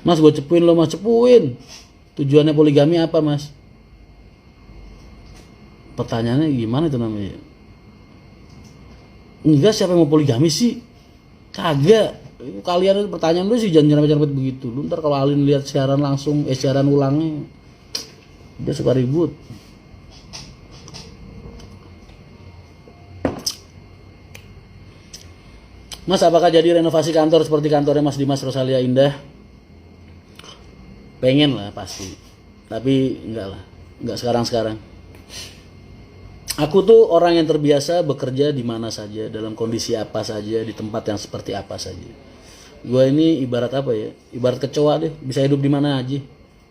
Mas gue cepuin lo, mas cepuin. Tujuannya poligami apa mas? Pertanyaannya gimana itu namanya? Enggak, siapa yang mau poligami sih? Kagak. Kalian itu pertanyaan lu sih jangan nyerempet begitu. Lu ntar kalau Alin lihat siaran langsung, siaran ulangnya, dia suka ribut. Mas, apakah jadi renovasi kantor seperti kantornya Mas Dimas Rosalia Indah? Pengen lah pasti. Tapi enggak lah. Enggak sekarang-sekarang. Aku tuh orang yang terbiasa bekerja di mana saja, dalam kondisi apa saja, di tempat yang seperti apa saja. Gua ini ibarat apa ya? Ibarat kecoa deh, bisa hidup di mana aja.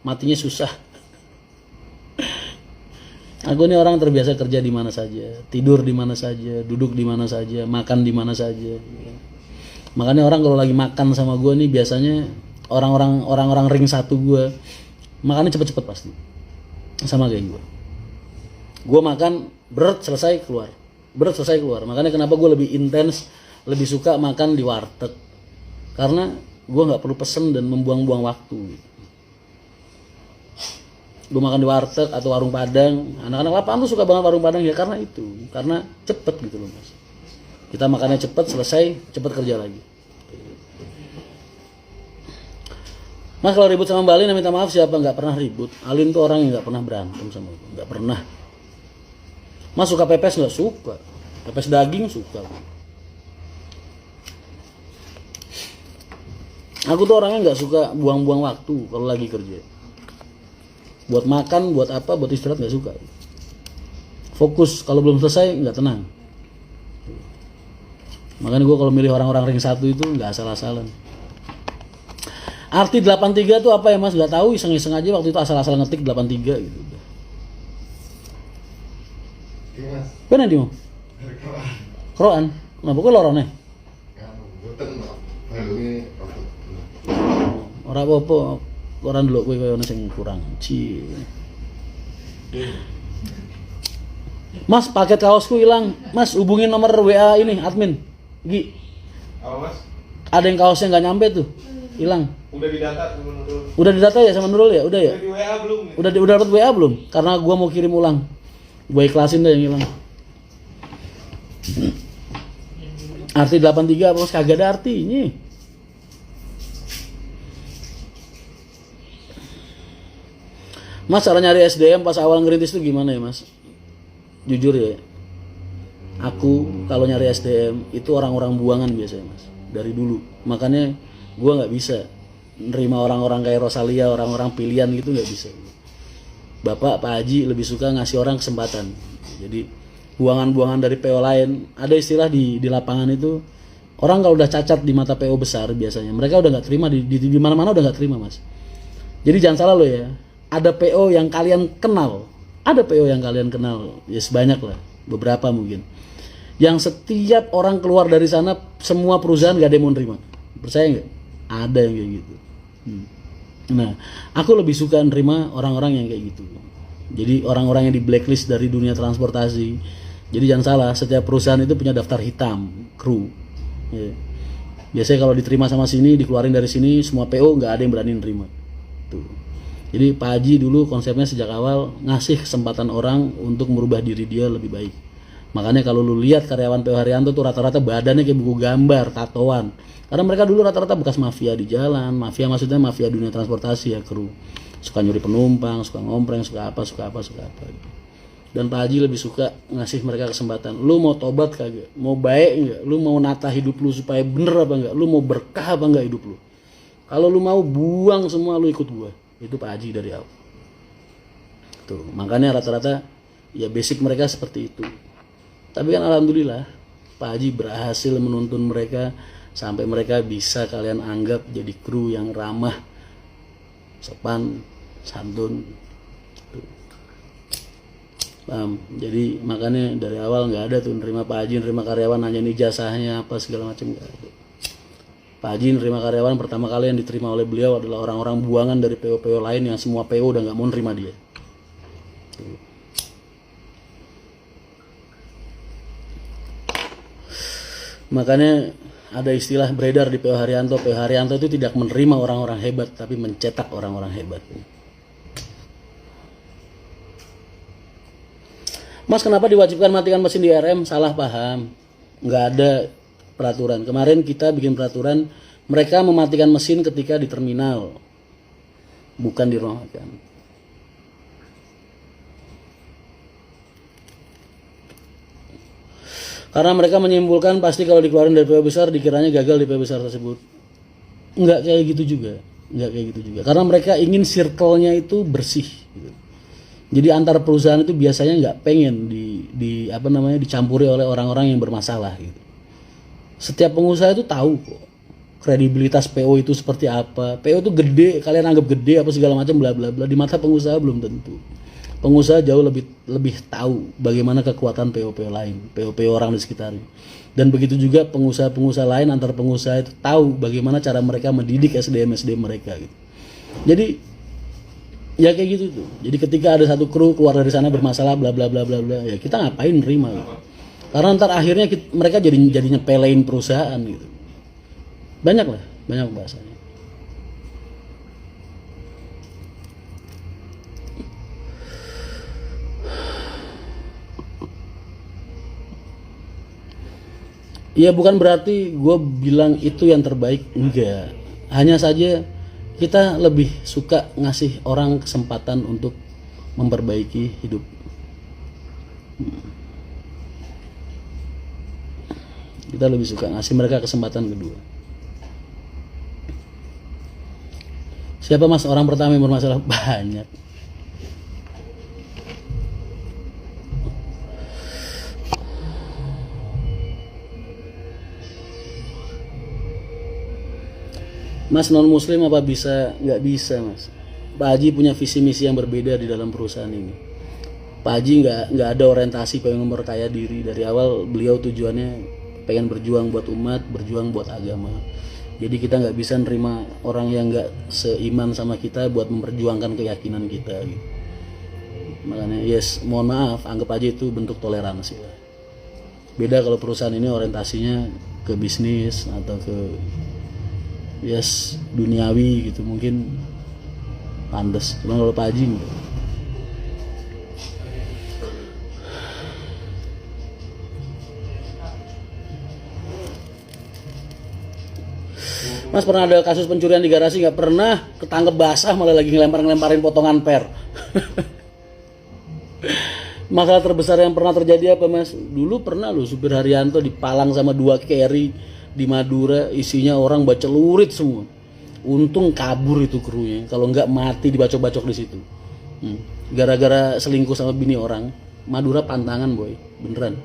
Matinya susah. Aku ini orang terbiasa kerja di mana saja, tidur di mana saja, duduk di mana saja, makan di mana saja. Makanya orang kalau lagi makan sama gue nih biasanya orang-orang ring satu gue makannya cepet-cepet pasti, sama kayak gue. Gue makan berat selesai keluar, berat selesai keluar. Makanya kenapa gue lebih intens, lebih suka makan di warteg, karena gue nggak perlu pesen dan membuang-buang waktu. Gue makan di warteg atau warung Padang. Anak-anak lapangan tuh suka banget warung Padang ya karena itu, karena cepet gitu loh mas. Kita makannya cepet, selesai, cepet kerja lagi. Mas kalau ribut sama Mbak Alin minta maaf, siapa? Nggak pernah ribut. Alin tuh orang yang nggak pernah berantem sama gue, nggak pernah. Mas suka pepes nggak? Suka. Pepes daging suka. Aku tuh orangnya nggak suka buang-buang waktu kalau lagi kerja. Buat makan, buat apa, buat istirahat nggak suka. Fokus, kalau belum selesai nggak tenang. Makanya gue kalau milih orang-orang ring satu itu nggak asal-asalan. Arti 83 itu apa ya mas? Nggak tahu, iseng-iseng aja waktu itu asal-asal ngetik 83 gitu. Benar di mau? Kroan? Nah pokoknya lorone. Orang apa? Orang dulu gue kayak yang kurang. Ci. Mas paket kaosku hilang. Mas hubungin nomor WA ini admin. Gi. Apa mas? Ada yang kaosnya nggak nyampe tuh, hilang. Udah didata sama Nurul. Udah didata ya sama Nurul ya? Udah ya? Udah di WA belum? Ya? Udah dapat WA belum? Karena gua mau kirim ulang. Gua ikhlasin deh yang hilang. Arti 83 apa mas? Kagak ada artinya. Mas cara nyari SDM pas awal ngerintis tuh gimana ya mas? Jujur ya, aku kalau nyari SDM itu orang-orang buangan biasanya mas, dari dulu. Makanya gue nggak bisa nerima orang-orang kayak Rosalia, orang-orang pilihan gitu nggak bisa. Bapak Pak Haji lebih suka ngasih orang kesempatan. Jadi buangan-buangan dari PO lain, ada istilah di lapangan itu, orang kalau udah cacat di mata PO besar biasanya mereka udah nggak terima di mana-mana, udah nggak terima mas. Jadi jangan salah lo ya, ada PO yang kalian kenal, ada PO yang kalian kenal, ya sebanyak lah, beberapa mungkin, yang setiap orang keluar dari sana semua perusahaan gak ada yang mau nerima. Percaya nggak? Ada yang kayak gitu. Nah, aku lebih suka nerima orang-orang yang kayak gitu. Jadi orang-orang yang di blacklist dari dunia transportasi. Jadi jangan salah, setiap perusahaan itu punya daftar hitam kru. Ya. Biasanya kalau diterima sama sini, dikeluarin dari sini, semua PO nggak ada yang berani nerima. Tuh. Jadi Pak Haji dulu konsepnya sejak awal ngasih kesempatan orang untuk merubah diri dia lebih baik. Makanya kalau lu lihat karyawan PO Haryanto tuh rata-rata badannya kayak buku gambar, tatoan. Karena mereka dulu rata-rata bekas mafia di jalan. Mafia maksudnya mafia dunia transportasi ya, kru. Suka nyuri penumpang, suka ngompreng, suka apa. Dan Pak Haji lebih suka ngasih mereka kesempatan. Lu mau tobat kagak? Mau baik enggak? Lu mau nata hidup lu supaya bener apa enggak? Lu mau berkah apa enggak hidup lu? Kalau lu mau buang semua, lu ikut gua. Itu Pak Haji dari awal. Tuh, makanya rata-rata ya basic mereka seperti itu. Tapi kan alhamdulillah Pak Haji berhasil menuntun mereka sampai mereka bisa kalian anggap jadi kru yang ramah, sopan, santun. Paham? Jadi makanya dari awal nggak ada tuh nerima Pak Haji, nerima karyawan hanya ijazahnya apa segala macam, nggak ada. Pak Haji nerima karyawan pertama kali yang diterima oleh beliau adalah orang-orang buangan dari PO-PO lain yang semua PO udah nggak mau nerima dia. Makanya ada istilah beredar di PO Haryanto. PO Haryanto itu tidak menerima orang-orang hebat, tapi mencetak orang-orang hebat. Mas, kenapa diwajibkan matikan mesin di RM? Salah paham. Nggak ada peraturan. Kemarin kita bikin peraturan, mereka mematikan mesin ketika di terminal, bukan di rumah makan. Karena mereka menyimpulkan pasti kalau dikeluarin dari PO besar dikiranya gagal di PO besar tersebut. Enggak kayak gitu juga. Enggak kayak gitu juga. Karena mereka ingin circle-nya itu bersih gitu. Jadi antar perusahaan itu biasanya nggak pengen dicampuri oleh orang-orang yang bermasalah gitu. Setiap pengusaha itu tahu kok kredibilitas PO itu seperti apa. PO itu gede, kalian anggap gede apa segala macam bla bla bla. Di mata pengusaha belum tentu. Pengusaha jauh lebih tahu bagaimana kekuatan PO-PO lain, PO-PO orang di sekitarnya. Dan begitu juga pengusaha-pengusaha lain antar pengusaha itu tahu bagaimana cara mereka mendidik SDM mereka gitu. Jadi ya kayak gitu tuh. Jadi ketika ada satu kru keluar dari sana bermasalah bla bla bla bla bla, ya kita ngapain nerima gitu. Karena ntar akhirnya mereka jadi nyepelein perusahaan gitu. Banyak bahasanya. Ya bukan berarti gue bilang itu yang terbaik, enggak. Hanya saja kita lebih suka ngasih orang kesempatan untuk memperbaiki hidup. Kita lebih suka ngasih mereka kesempatan kedua. Siapa mas orang pertama yang bermasalah? Banyak. Mas non muslim apa bisa? Nggak bisa mas. Pak Haji punya visi misi yang berbeda di dalam perusahaan ini. Pak Haji nggak ada orientasi pengen memperkaya diri. Dari awal beliau tujuannya pengen berjuang buat umat, berjuang buat agama. Jadi kita nggak bisa nerima orang yang nggak seiman sama kita buat memperjuangkan keyakinan kita gitu. Makanya mohon maaf, anggap aja itu bentuk toleransi lah. Beda kalau perusahaan ini orientasinya ke bisnis atau ke duniawi gitu, mungkin pandes. Cuma kalau Pak Haji enggak. Mas pernah ada kasus pencurian di garasi? Nggak pernah. Ketangkep basah malah lagi ngelempar-ngelemparin potongan per. Masalah terbesar yang pernah terjadi apa mas? Dulu pernah loh supir Haryanto dipalang sama 2 carry di Madura, isinya orang bacelurit semua. Untung kabur itu krunya, kalau nggak mati dibacok-bacok di situ. Gara-gara selingkuh sama bini orang. Madura pantangan boy, beneran.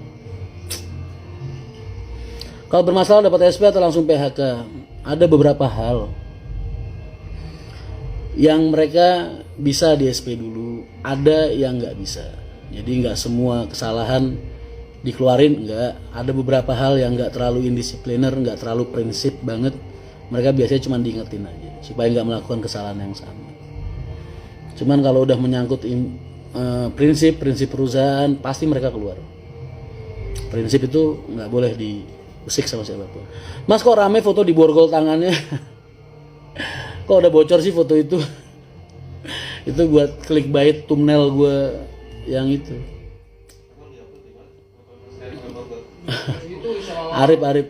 Kalau bermasalah dapat SP atau langsung PHK? Ada beberapa hal yang mereka bisa di SP dulu, ada yang nggak bisa. Jadi nggak semua kesalahan dikeluarin, enggak. Ada beberapa hal yang enggak terlalu indisipliner, enggak terlalu prinsip banget. Mereka biasanya cuma diingetin aja supaya enggak melakukan kesalahan yang sama. Cuman kalau udah menyangkut prinsip perusahaan, pasti mereka keluar. Prinsip itu enggak boleh diusik sama siapapun. Mas kok rame foto di borgol tangannya? Kok udah bocor sih foto itu? Itu buat clickbait thumbnail gue yang itu. Arif